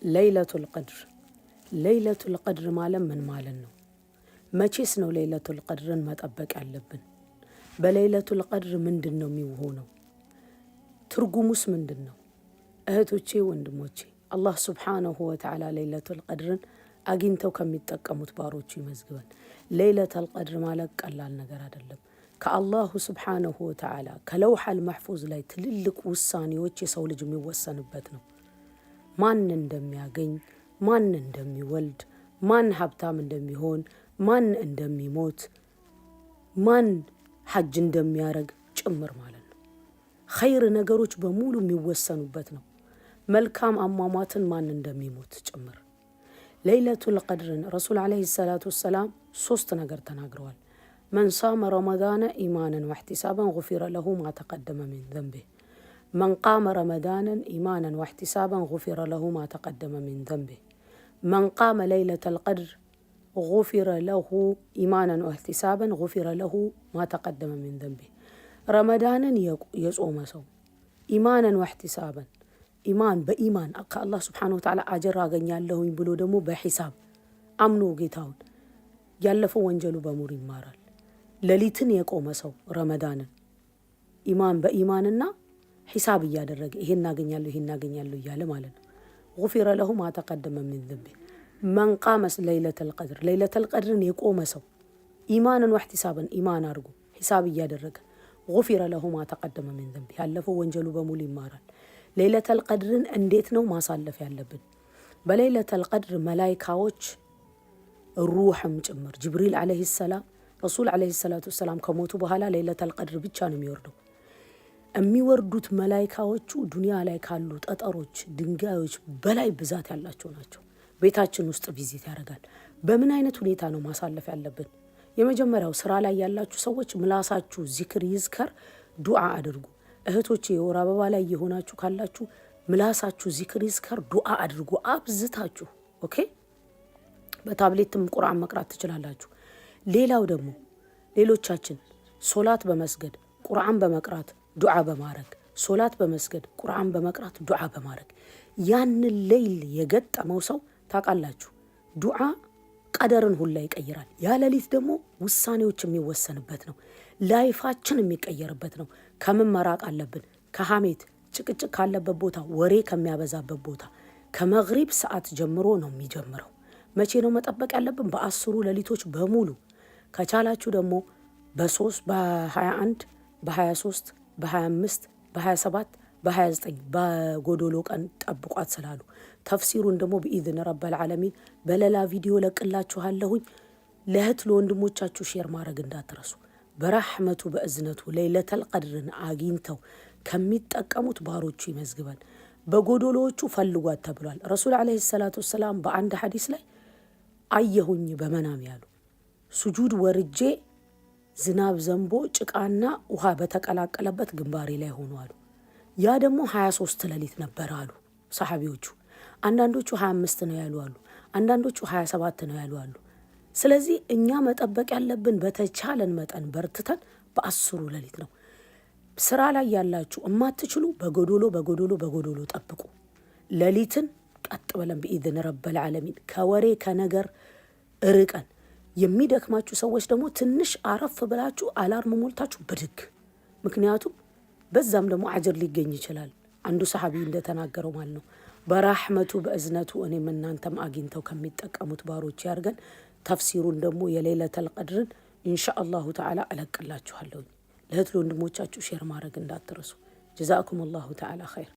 ለይለቱል ቀድር ለይለቱል ቀድር ማለት ምን ማለት ነው? መቼስ ነው ለይለቱል ቀድርን መጠበቅ ያለብን? በለይለቱል ቀድር ምንድን ነው የሚሆነው? ትርጉሙስ ምንድን ነው? እህቶቼ ወንድሞቼ፣ አላህ ሱብሓነሁ ወተዓላ ለይለቱል ቀድርን አግኝተው ከሚጠቀሙት ባሮቹ ይመዝግበን። ለይለቱል ቀድር ማለት ቀላል ነገር አይደለም። ከአላሁ ሱብሓነሁ ወተዓላ ከለውሐል መሕፉዝ ላይ ትልልቅ ውሳኔዎች የሰው ልጅ የሚወሰንበት ነው። ማን እንደሚያገኝ፣ ማን እንደሚወልድ፣ ማን ሀብታም እንደሚሆን፣ ማን እንደሚሞት፣ ማን ሐጅ እንደሚያረግ ጭምር ማለት ነው። ኸይር ነገሮች በሙሉ የሚወሰኑበት ነው። መልካም አሟሟትን ማን እንደሚሞት ጭምር። ለይለቱል ቀድርን ረሱል ዓለይሂ ሰላቱ ወሰላም 3 ነገር ተናግረዋል። መን ሳመ ረመዳነ ኢማናን ወሕቲሳበን ጉፊረ ለሁ ማ ተቀደመ ሚን ዘንቢህ من قام رمضانا إيمانا واحتسابا غفر له ما تقدم من ذنبه من قام ليلة القدر غفر له إيمانا واحتسابا غفر له ما تقدم من ذنبه رمضانا يصوم سو إيمانا واحتسابا إيمان بإيمان الله سبحانه وتعالى أجر أغنيا له ينبلو دمو بحساب أمنو جيتاون يالفو وانجلو بموري مارال لليتن يقوم سو رمضانا إيمان بإيماننا ሒሳብ እያደረገ ይሄን እናገኛለሁ እያለ ማለት ነው። غفر له ما تقدم من ذنبه من قام ليلة القدر ليلة القدر የቆመ ሰው ኢማንን ወህቲሳብን ኢማን አድርጎ ሒሳብ እያደረገ غفر له ما تقدم من ذنبه ያለፈው ወንጀሉ በሙሉ ይማራል። ليلة القدر እንዴት ነው ማሳለፍ ያለብን? በለይለة القدر መላእክቶች ሩህም ጭምር ጅብሪል አለይሂ ሰላም ረሱል አለይሂ ሰላቱ ወሰላም ከሞቱ በኋላ ليلة القدر ብቻ ነው የሚወርደው። የሚወርዱት መላእክቶቹ ዱንያ ላይ ካሉ ጠጠሮች ድንጋዮች በላይ ብዛት ያላቸው ናቸው። ቤታችን ውስጥ ቪዚት ያደርጋል። በምን አይነት ሁኔታ ነው ማሳለፍ ያለብን? የመጀመሪያው ስራ ላይ ያላችሁ ሰዎች ምላሳችሁ ዚክር ይዝከር፣ ዱዓ አድርጉ። እህቶቼ የወር አበባ ላይ የሆናችሁ ካላችሁ ምላሳችሁ ዚክር ይዝከር፣ ዱዓ አድርጉ አብዝታችሁ። ኦኬ፣ በታብሌትም ቁርአን መቅራት ትችላላችሁ። ሌላው ደግሞ ሌሎቻችን ሶላት በመስገድ ቁርአን በመቅራት ዱዓ በማድረግ ሶላት በመስገድ ቁርአን በመቅራት ዱዓ በማድረግ ያንን ሌይል የገጠመው ሰው ታውቃላችሁ፣ ዱዓ ቀደርን ሁላ ይቀይራል። ያ ሌሊት ደግሞ ውሳኔዎች የሚወሰንበት ነው። ላይፋችን የሚቀየርበት ነው። ከምን መራቅ አለብን? ከሐሜት ጭቅጭቅ ካለበት ቦታ፣ ወሬ ከሚያበዛበት ቦታ ከመግሪብ ሰዓት ጀምሮ ነው የሚጀምረው። መቼ ነው መጠበቅ ያለብን? በ10 ሌሊቶች በሙሉ ከቻላችሁ ደግሞ በ3 በ21 በ23 በ25 በ27 በ29 በጎዶሎ ቀን ጠብቋት ስላሉ ተፍሲሩን ደግሞ በኢዝን ረብል ዓለሚን በሌላ ቪዲዮ ለቅላችኋለሁኝ። ለእህት ለወንድሞቻችሁ ሼር ማድረግ እንዳትረሱ። በረሕመቱ በእዝነቱ ለይለቱል ቀድርን አግኝተው ከሚጠቀሙት ባሮቹ ይመዝግበን። በጎዶሎዎቹ ፈልጓት ተብሏል። ረሱል ዓለይሂ ሰላቱ ወሰላም በአንድ ሐዲስ ላይ አየሁኝ በመናም ያሉ ሱጁድ ወርጄ ዝናብ ዘንቦ ጭቃና ውሃ በተቀላቀለበት ግንባሬ ላይ ሆኖ አሉ። ያ ደግሞ 23 ሌሊት ነበር አሉ ሰሃቢዎቹ። አንዳንዶቹ 25 ነው ያሉ አሉ፣ አንዳንዶቹ 27 ነው ያሉ አሉ። ስለዚህ እኛ መጠበቅ ያለብን በተቻለን መጠን በርትተን በ10 ሌሊት ነው። ስራ ላይ ያላችሁ እማትችሉ በጎዶሎ ጠብቁ። ሌሊትን ቀጥ ብለን በኢዝን ረብል ዓለሚን ከወሬ ከነገር ርቀን የሚደክማችሁ ሰዎች ደግሞ ትንሽ አረፍ ብላችሁ አላርም ሞልታችሁ ብድግ። ምክንያቱም በዛም ደግሞ አጅር ሊገኝ ይችላል። አንዱ ሰሃቢ እንደተናገረው ማለት ነው። በራህመቱ በእዝነቱ እኔም እናንተም አግኝተው ከሚጠቀሙት ባሮች ያርገን። ተፍሲሩን ደግሞ የለይለቱል ቀድርን ኢንሻአላሁ ተዓላ እለቅላችኋለሁ። ለእህት ወንድሞቻችሁ ሼር ማድረግ እንዳትረሱ። ጀዛኩም አላሁ ተዓላ ኸይር።